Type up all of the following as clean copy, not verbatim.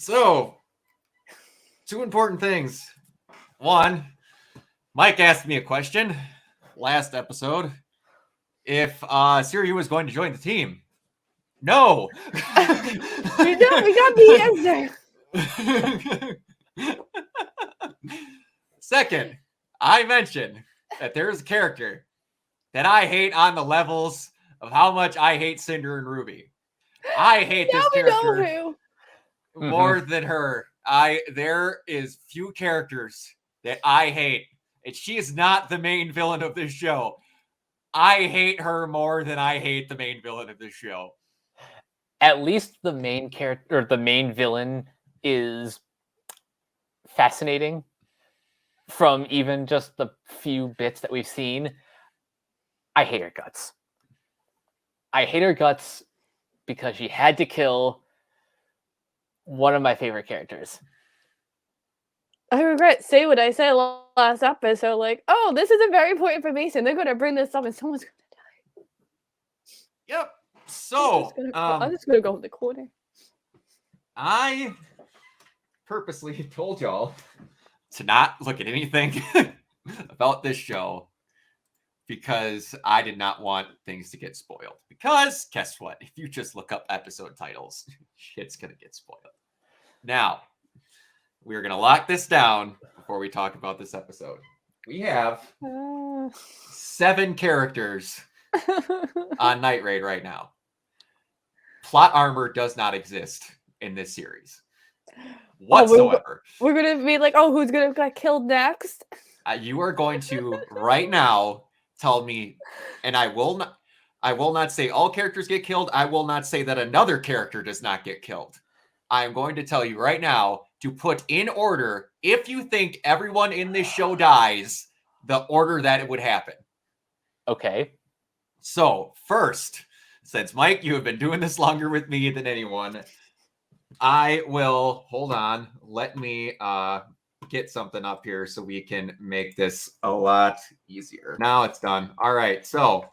So, two important things. One, Mike asked me a question last episode if Siri was going to join the team. No. We got the answer. Second, I mentioned that there's a character that I hate on the levels of how much I hate Cinder and Ruby. I hate this character more than her. There is few characters that I hate, and she is not the main villain of this show. I hate her more than I hate the main villain of this show. At least the main character or the main villain is fascinating from even just the few bits that we've seen. I hate her guts. I hate her guts because she had to kill one of my favorite characters. I regret saying what I said last episode. Like, oh, this is a very important information. They're gonna bring this up, and someone's gonna die. Yep. So, I'm just gonna go in the corner. I purposely told y'all to not look at anything about this show because I did not want things to get spoiled. Because guess what? If you just look up episode titles, shit's gonna get spoiled. Now, we're gonna lock this down before we talk about this episode. We have 7 characters on Night Raid right now. Plot armor does not exist in this series whatsoever. We're gonna be like, oh, who's gonna get killed next? You are going to right now tell me, and I will not say all characters get killed. I will not say that another character does not get killed. I am going to tell you right now to put in order, if you think everyone in this show dies, the order that it would happen. Okay. So, first, since Mike, you have been doing this longer with me than anyone, I will, hold on, let me get something up here so we can make this a lot easier. Now it's done. All right, so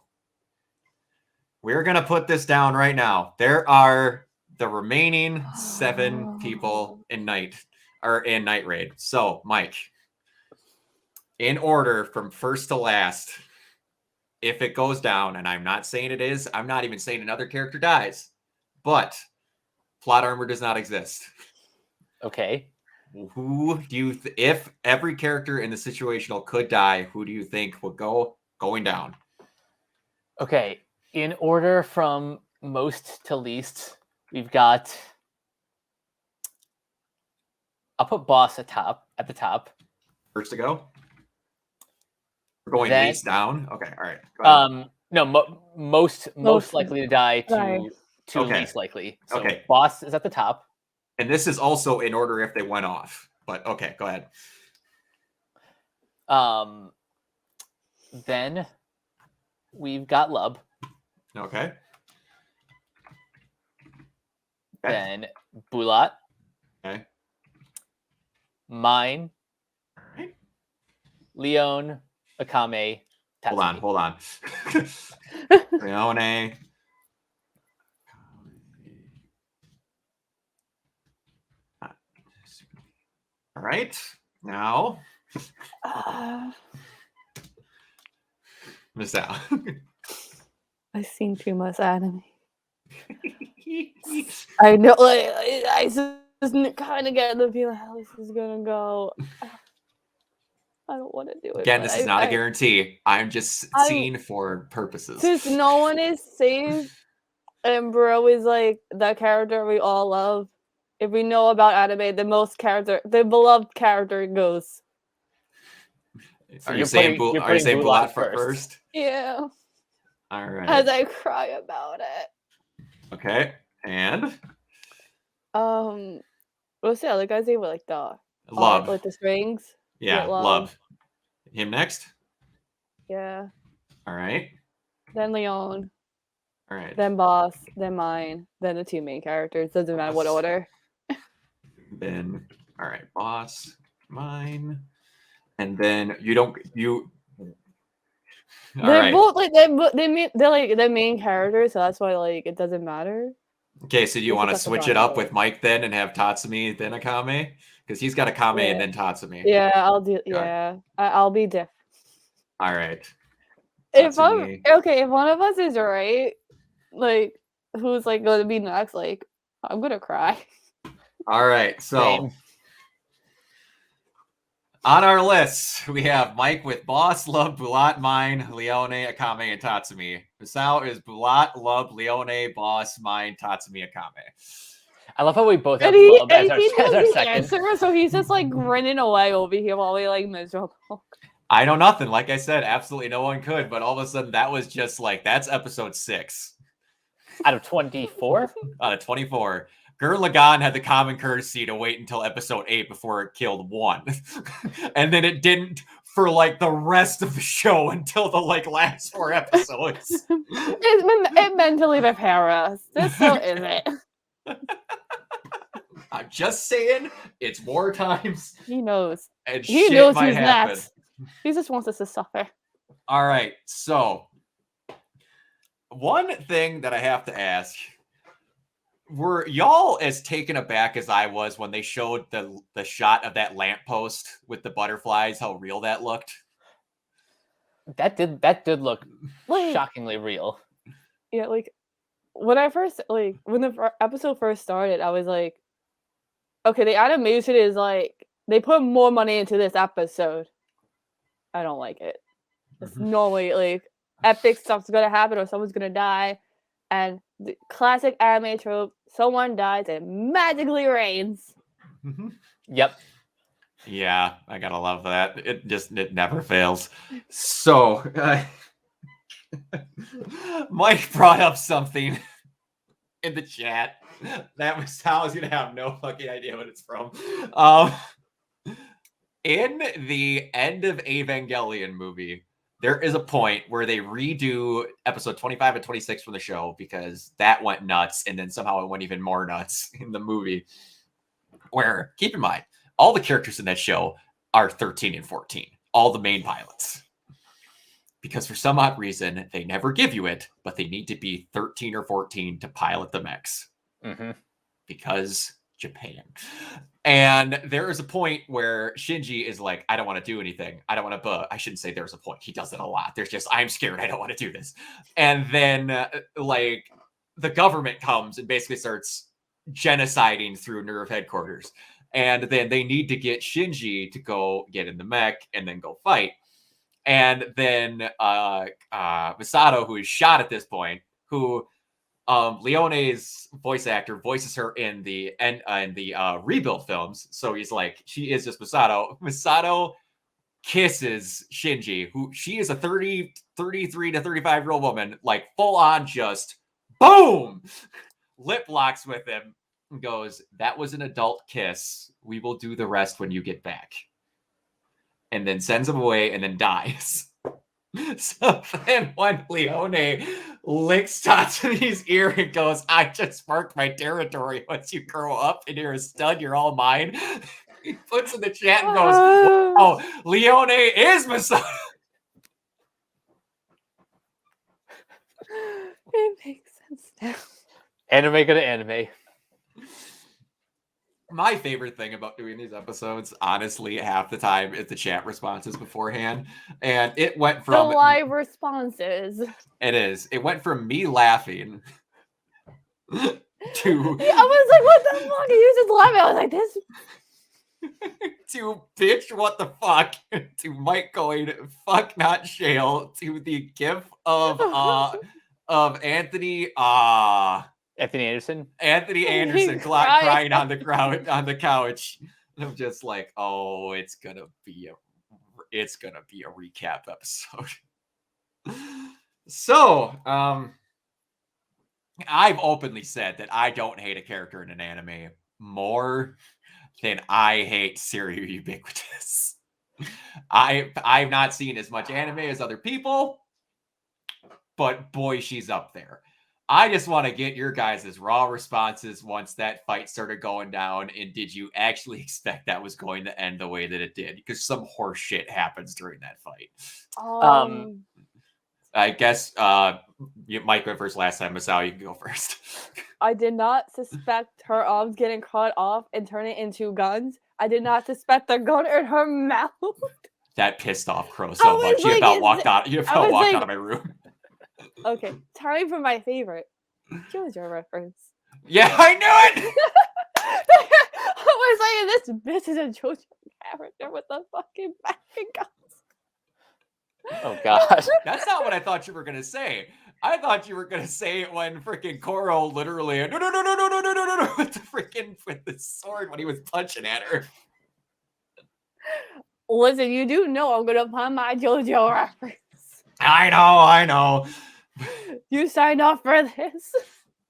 we're going to put this down right now. There are the remaining 7 people in Night Raid. So, Mike, in order from first to last, if it goes down, and I'm not saying it is, I'm not even saying another character dies, but plot armor does not exist. Okay. Who do you, if every character in the situational could die, who do you think would going down? Okay. In order from most to least, we've got. I'll put boss at the top. First to go? We're going least down? Okay, all right. Go ahead. No, most likely to die to okay. least likely. So okay. Boss is at the top. And this is also in order if they went off. But okay, go ahead. Then we've got Lub. Okay. Then Bulat. Okay. Mine. All right. Leon, Akame, Tatsuki. Hold on. Leone. All right. Now. Miss out. I've seen too much anime. I know, like, I just kind of get the feeling how this is gonna go. I don't want to do it. Again, this is not a guarantee. I'm just seeing for purposes. Since no one is safe, and Bro is like the character we all love. If we know about anime, the beloved character goes. So are you saying Bulat first? Yeah. All right. As I cry about it. Okay, and what's the other guy's name? Like the Love, like the strings. Yeah, Love. Him next. Yeah. All right. Then Leon. All right. Then Boss. Then mine. Then the 2 main characters. Doesn't matter what order. Then all right, Boss, mine, and then you. They're both like they're like the main characters, so that's why like it doesn't matter. Okay, so do you This want to is a switch it up Sakuga. with Mike then and have Tatsumi then Akame? Because he's got Akame and Yeah. then Tatsumi. Yeah, I'll do. Yeah, I'll be diff. All right. If I'm Tatsumi. okay, if one of us is right, like who's like going to be next? Like I'm gonna cry. All right. So Same. on our list, we have Mike with Boss, Love, Bulat, Mine, Leone, Akame, and Tatsumi. Misao is Bulat, Love, Leone, Boss, Mine, Tatsumi, Akame. I love how we both have And he love and as he our knows the second. answer, so he's just like grinning away over here while we like miserable. I know nothing. Like I said, absolutely no one could. But all of a sudden, that was just like, that's episode 6 Out of 24? out of 24. Gurren Lagann had the common courtesy to wait until episode 8 before it killed 1. And then it didn't for like the rest of the show until the like last 4 episodes. It mentally prepare us. This so is it. I'm just saying, it's war times He knows. and He shit knows might who's happen. next. He just wants us to suffer. All right, so one thing that I have to ask, were y'all as taken aback as I was when they showed the shot of that lamppost with the butterflies, how real that looked? That did look Like, shockingly real. yeah, like when I first when the episode first started, I was like, okay, the animation is like they put more money into this episode. I don't like it. It's normally like epic stuff's gonna happen or someone's gonna die, and the classic anime trope: someone dies and magically rains. Yep. Yeah, I gotta love that. It never fails. So, Mike brought up something in the chat that was I was gonna have no fucking idea what it's from. In the end of Evangelion movie, there is a point where they redo episode 25 and 26 from the show because that went nuts, and then somehow it went even more nuts in the movie. Where, keep in mind, all the characters in that show are 13 and 14, all the main pilots. Because for some odd reason, they never give you it, but they need to be 13 or 14 to pilot the mechs. Mm-hmm. Because Japan. And there is a point where Shinji is like, I don't want to do anything. I don't want to, I shouldn't say there's a point. He does it a lot. There's just, I'm scared. I don't want to do this. And then, like, the government comes and basically starts genociding through Nerve headquarters. And then they need to get Shinji to go get in the mech and then go fight. And then Misato, who is shot at this point, who Leone's voice actor voices her in the Rebuild films. So he's like, she is just Misato. Misato kisses Shinji, who she is a 33 to 35-year-old woman, like full on just boom, lip locks with him and goes, that was an adult kiss. We will do the rest when you get back. And then sends him away and then dies. So then when Leone licks Tatsumi's ear and goes, I just marked my territory. Once you grow up and you're a stud, you're all mine. He puts in the chat and goes, wow, Leone is Masato. It makes sense now. Anime go to anime. My favorite thing about doing these episodes, honestly, half the time is the chat responses beforehand. And it went The from live responses. it went from me laughing to Yeah, I was like, what the fuck? You just laughing. I was like, this. to bitch what the fuck to Mike going fuck not Shale to the gif of Anthony Anthony Anderson. Anderson crying on the couch. And I'm just like, oh, it's gonna be a recap episode. So I've openly said that I don't hate a character in an anime more than I hate Serial Ubiquitous. I've not seen as much anime as other people, but boy, she's up there. I just want to get your guys' raw responses once that fight started going down. And did you actually expect that was going to end the way that it did? Because some horse shit happens during that fight. I guess Mike went first last time. Masao, you can go first. I did not suspect her arms getting cut off and turning into guns. I did not suspect the gun in her mouth. That pissed off Crow I so was much. You like, about is walked it- out. You I about was walked like- out of my room. Okay, time for my favorite JoJo reference. Yeah, I knew it. I was like, this is a JoJo character with the fucking back and guns. Oh god. That's not what I thought you were gonna say. I thought you were gonna say it when freaking Koro literally no with the freaking with the sword when he was punching at her. Listen, you do know I'm gonna find my JoJo reference. I know. You signed off for this.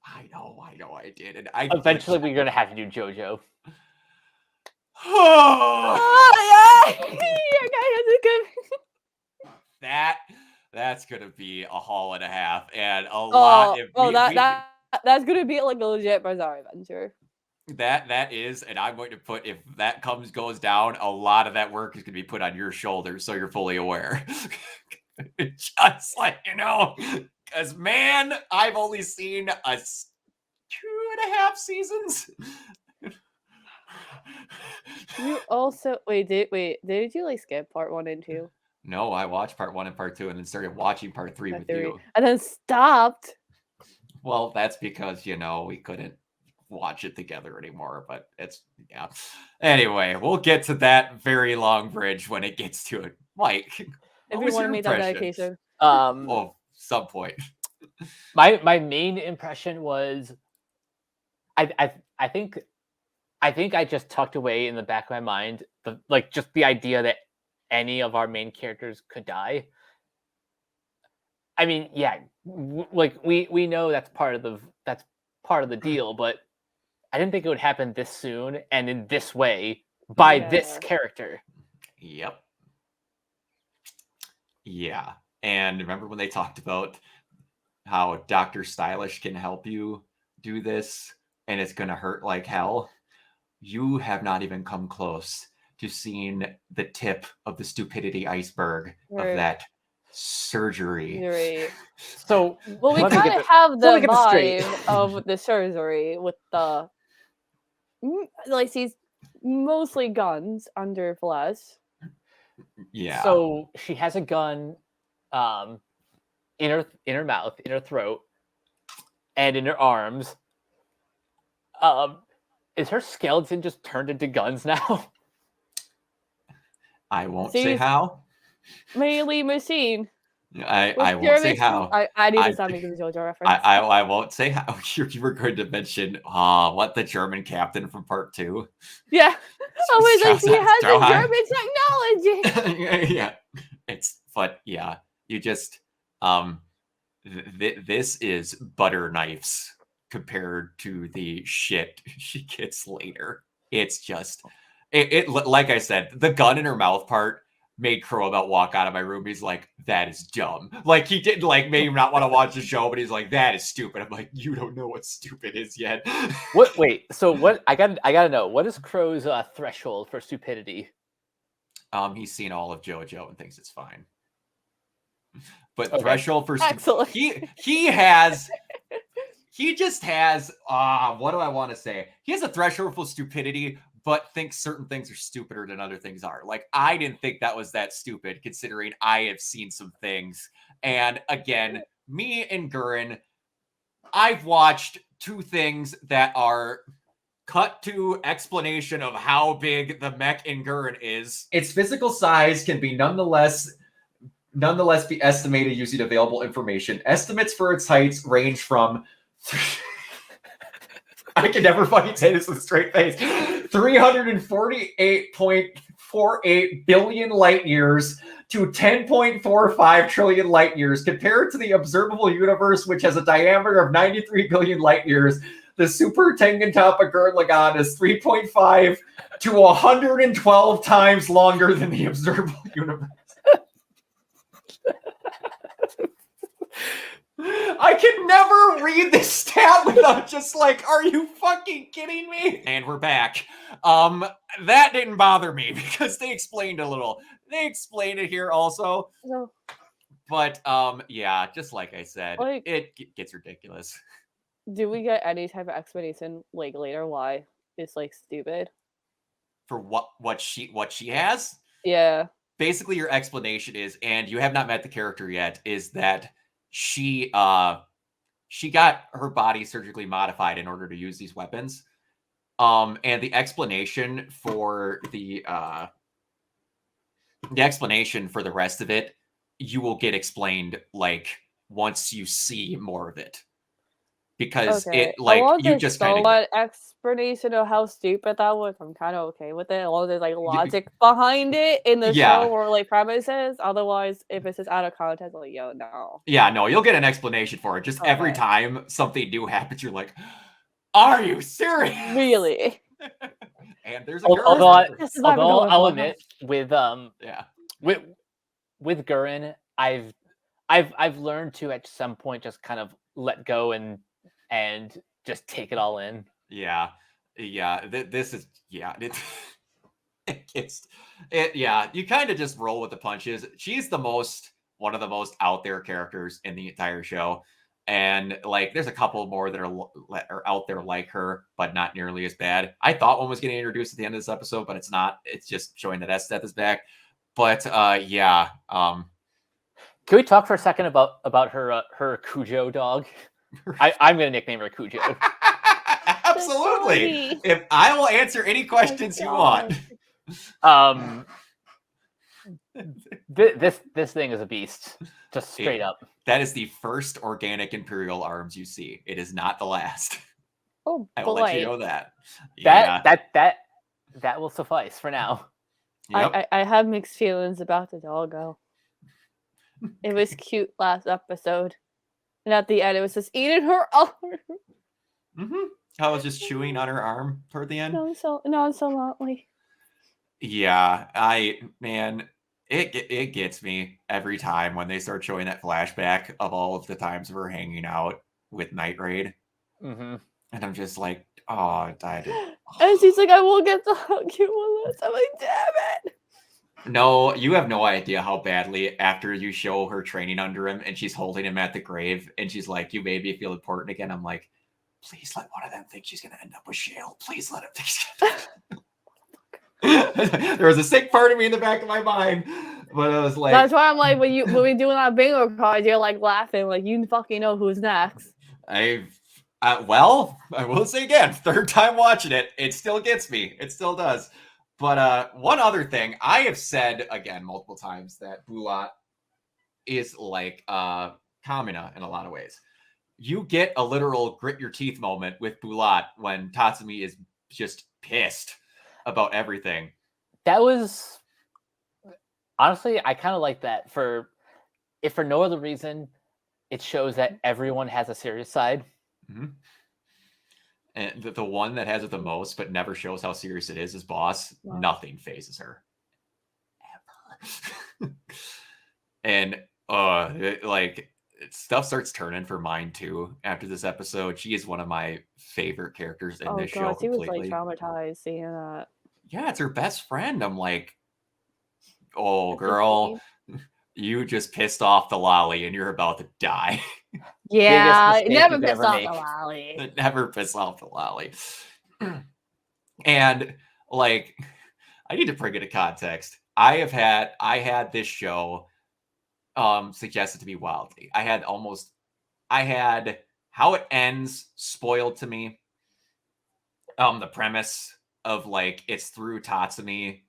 I know, I did. And I Eventually, we're gonna have to do JoJo. Oh yeah, your guy has a good. That's gonna be a haul and a half and a lot. That's gonna be like a legit Bizarre Adventure. That is, and I'm going to put, if that goes down, a lot of that work is going to be put on your shoulders, so you're fully aware. Just like, because man, I've only seen 2.5 seasons. You also did you like skip part 1 and 2? No, I watched part 1 and part 2 and then started watching part 3 with you. And then stopped. Well, that's because, we couldn't watch it together anymore, but yeah. Anyway, we'll get to that very long bridge when it gets to it. Mike, If you want to make that dedication. Oh, some point. My main impression was I think I just tucked away in the back of my mind just the idea that any of our main characters could die. I mean, yeah, we know that's part of the deal, but I didn't think it would happen this soon and in this way by this character. Yep. Yeah. And remember when they talked about how Dr. Stylish can help you do this and it's going to hurt like hell? You have not even come close to seeing the tip of the stupidity iceberg of that surgery. Right. So, well, we kind of have the vibe of the surgery with the she's mostly guns under flesh. Yeah. So she has a gun in her mouth, in her throat, and in her arms. Is her skeleton just turned into guns now? I won't say how. Mainly machine. I won't say how. I need to stop making the JoJo reference. I won't say how. You were going to mention what the German captain from part 2. Yeah. Oh, like he has the German technology. Yeah. You just this is butter knives compared to the shit she gets later. It's just it like I said, the gun in her mouth part made Crow about walk out of my room. He's like, that is dumb. Like, he didn't maybe not want to watch the show, but he's like, that is stupid. I'm like, you don't know what stupid is yet. Wait, so what I gotta know, what is Crow's threshold for stupidity? He's seen all of JoJo and thinks it's fine. But threshold for stupidity. He just has what do I want to say? He has a threshold for stupidity, but thinks certain things are stupider than other things are. Like, I didn't think that was that stupid, considering I have seen some things. And again, me and Gurren, I've watched 2 things that are cut to explanation of how big the mech in Gurren is. Its physical size can be nonetheless be estimated using available information. Estimates for its heights range from I can never fucking say this with a straight face. 348.48 billion light years to 10.45 trillion light years. Compared to the observable universe, which has a diameter of 93 billion light years, the Super Tengen Toppa Gurren Lagann is 3.5 to 112 times longer than the observable universe. I can never read this stat without just are you fucking kidding me? And we're back. That didn't bother me because they explained a little. They explained it here also. No. But yeah, just like I said, Like- it gets ridiculous. Do we get any type of explanation like later why it's like stupid? For what she has? Yeah. Basically, your explanation is, and you have not met the character yet, is that she got her body surgically modified in order to use these weapons. And the explanation for the rest of it, you will get explained like once you see more of it. Because Okay. it like as long as you there's just kind of somewhat explanation of how stupid that was, I'm kind of okay with it. As long as there's like logic behind it in the Yeah. show or like premises. Otherwise, if it's just out of context, like yo, no. Yeah, no, you'll get an explanation for it. Just every Okay. time something new happens, you're like, "Are you serious?" Really? And there's a Although, girl. This is not even although going I'll well. admit, with Yeah. with Gurren, I've learned to at some point just kind of let go and just take it all in. Yeah. This is yeah, you kind of just roll with the punches. She's one of the most out there characters in the entire show. And like there's a couple more that are out there like her, but not nearly as bad. I thought one was getting introduced at the end of this episode, but it's not. It's just showing that Seth is back. But yeah. Can we talk for a second about her Cujo dog? I'm gonna nickname her Cujo. Absolutely. doggy. If I will answer any questions you want. This thing is a beast, just straight up. That is the first organic Imperial arms you see. It is not the last. Oh I will let you boy. know that. Yeah. That will suffice for now. Yep. I have mixed feelings about the doggo. It was cute last episode. And at the end it was just eating her arm. I was just chewing on her arm toward the end. Nonchalantly. Yeah, man, it gets me every time when they start showing that flashback of all of the times of her hanging out with Night Raid. Mm-hmm. And I'm just like, oh, I did. And she's like, I will get to hug you on this. I'm like, damn it. No, you have no idea how badly after you show her training under him and she's holding him at the grave and she's like, you made me feel important again. I'm like, please let one of them think she's going to end up with Shale. Please let him think she's gonna... There was a sick part of me in the back of my mind, but I was like... That's why I'm like, when we doing that bingo card, you're like laughing, like you fucking know who's next. Well, I will say again, third time watching it, it still gets me. It still does. But one other thing, I have said again multiple times that Bulat is like Kamina in a lot of ways. You get a literal grit your teeth moment with Bulat when Tatsumi is just pissed about everything. That was honestly, I kind of like that if for no other reason, it shows that everyone has a serious side. Mm-hmm. And the one that has it the most, but never shows how serious it is Boss. Wow. Nothing phases her. Ever. And stuff starts turning for mine too after this episode. She is one of my favorite characters in this show. She was like traumatized seeing that. Yeah, it's her best friend. I'm like, oh girl, you just pissed off the lolly and you're about to die. Yeah, never piss off the lolly. Never piss off the lolly. And like, I need to bring it to context. I had this show suggested to me wildly. I had how it ends spoiled to me. The premise of like it's through Tatsumi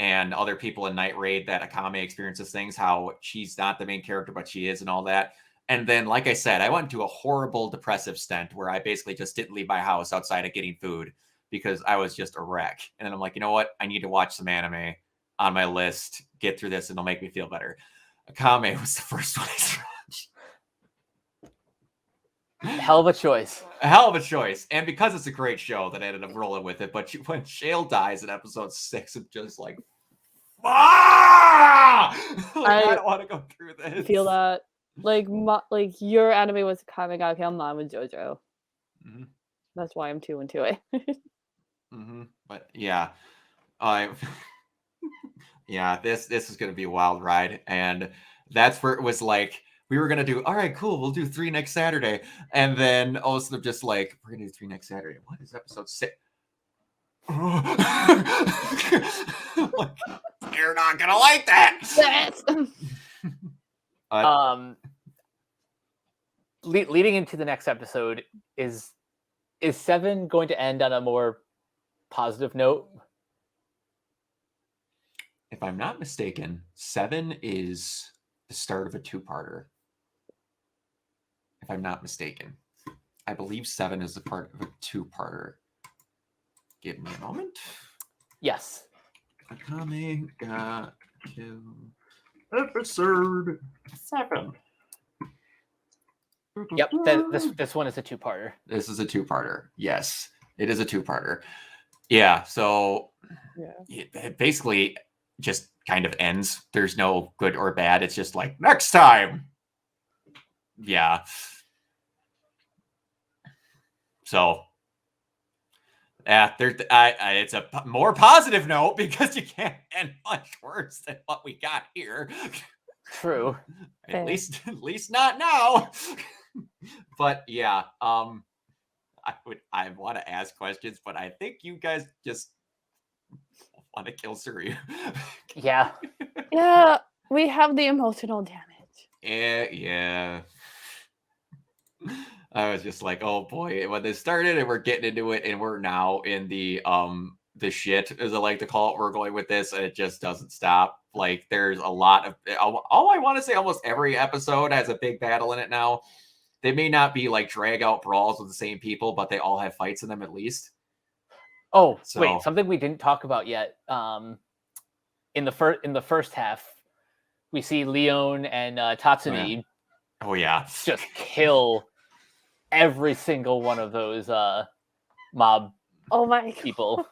and other people in Night Raid that Akame experiences things, how she's not the main character, but she is and all that. And then, like I said, I went into a horrible depressive stint where I basically just didn't leave my house outside of getting food because I was just a wreck. And then I'm like, you know what? I need to watch some anime on my list, get through this, and it'll make me feel better. Akame was the first one I watched. Hell of a choice. A hell of a choice. And because it's a great show that I ended up rolling with it. But when Shale dies in episode 6, I'm just like, I don't want to go through this. I feel that. Like your anime was coming out, mine with JoJo. Mm-hmm. That's why I'm too into it. Mm-hmm. But yeah, yeah, this is going to be a wild ride, and that's where it was like, we were gonna do, all right, cool, we'll do 3 next Saturday, and then all of a sudden just like, we're gonna do 3 next Saturday. What is episode 6? Like, you're not gonna like that. Yes. Leading into the next episode, is 7 going to end on a more positive note? If I'm not mistaken, 7 is the start of a 2-parter. If I'm not mistaken, I believe 7 is the part of a 2-parter. Give me a moment. Yes. Akame got killed. Episode 7. Yep. This one is a 2-parter. This is a 2-parter. Yes, it is a 2-parter. Yeah. So it basically just kind of ends. There's no good or bad. It's just like, next time. Yeah. So it's a more positive note because you can't end much worse than what we got here. True. At least not now. But yeah, I want to ask questions, but I think you guys just want to kill Surya. Yeah. Yeah, we have the emotional damage. Yeah. I was just like, oh boy, when this started and we're getting into it and we're now in the shit, as I like to call it, we're going with this and it just doesn't stop. Like, there's a lot of, all I want to say, almost every episode has a big battle in it now. They may not be like drag out brawls with the same people, but they all have fights in them at least. Oh, wait, something we didn't talk about yet. In the first half, we see Leon and Tatsumi. Oh yeah, just kill every single one of those mob. Oh my people.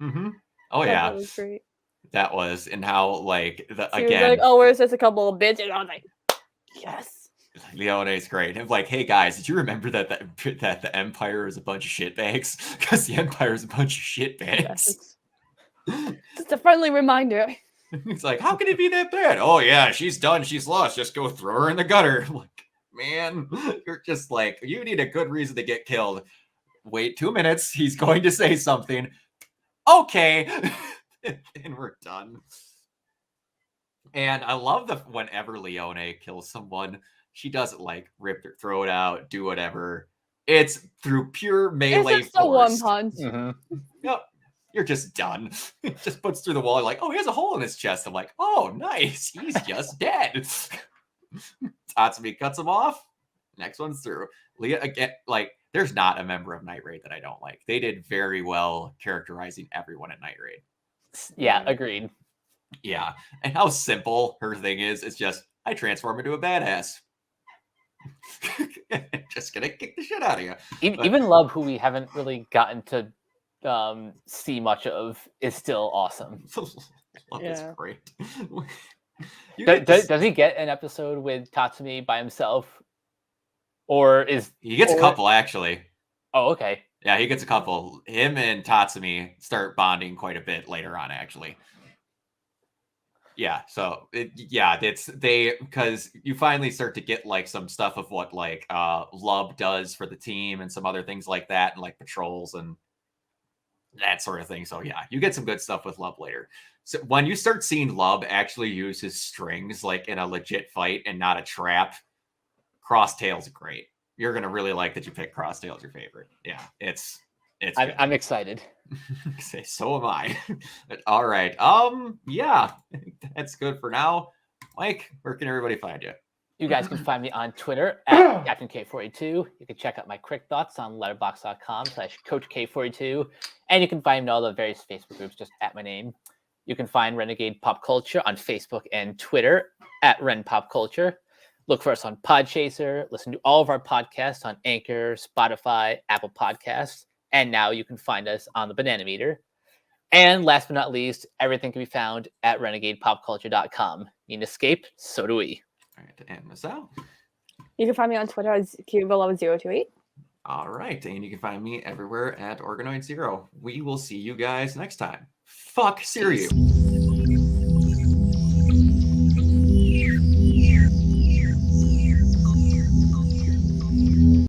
Mm-hmm. Oh yeah, that was great. That was, and how like again. Like, oh, where's just a couple of bitches? I was like, yes. Leone's great. And like, hey guys, did you remember that the Empire is a bunch of shitbags? Because the Empire is a bunch of shitbags. Yes. Just a friendly reminder. It's like, how can it be that bad? Oh yeah, she's done. She's lost. Just go throw her in the gutter. I'm like, man, you're just like, you need a good reason to get killed. Wait 2 minutes. He's going to say something. Okay. And we're done. And I love whenever Leone kills someone, she doesn't like rip their throat out, do whatever. It's through pure melee it's just force. A one punch. Mm-hmm. Yep. You're just done. It just puts through the wall. You're like, oh, he has a hole in his chest. I'm like, oh, nice. He's just dead. Tatsumi cuts him off. Next one's through. Leah again, like, there's not a member of Night Raid that I don't like. They did very well characterizing everyone at Night Raid. Yeah, agreed. Yeah. And how simple her thing is, it's just, I transform into a badass. Just gonna kick the shit out of you. Even Love, who we haven't really gotten to see much of, is still awesome. Love is great. Does he get an episode with Tatsumi by himself? Or is he gets a couple actually? Oh, okay. Yeah, he gets a couple. Him and Tatsumi start bonding quite a bit later on, actually. Yeah, so it's because you finally start to get like some stuff of what like Lub does for the team and some other things like that, and like patrols and that sort of thing. So yeah, you get some good stuff with Lub later. So when you start seeing Lub actually use his strings like in a legit fight and not a trap, Crosstail's great. You're gonna really like that you picked Crosstail's your favorite. Yeah, it's I'm excited. So am I. All right. Yeah, that's good for now. Mike, where can everybody find you? You guys can find me on Twitter at Captain K42. You can check out my quick thoughts on letterboxd.com/CoachK42. And you can find me in all the various Facebook groups just at my name. You can find Renegade Pop Culture on Facebook and Twitter at Ren Pop Culture. Look for us on Podchaser. Listen to all of our podcasts on Anchor, Spotify, Apple Podcasts. And now you can find us on the Banana Meter. And last but not least, everything can be found at renegadepopculture.com. Need an escape? So do we. All right, to end this out. You can find me on Twitter as Cuba11028. All right, and you can find me everywhere at Organoid0. We will see you guys next time. Fuck Sirius.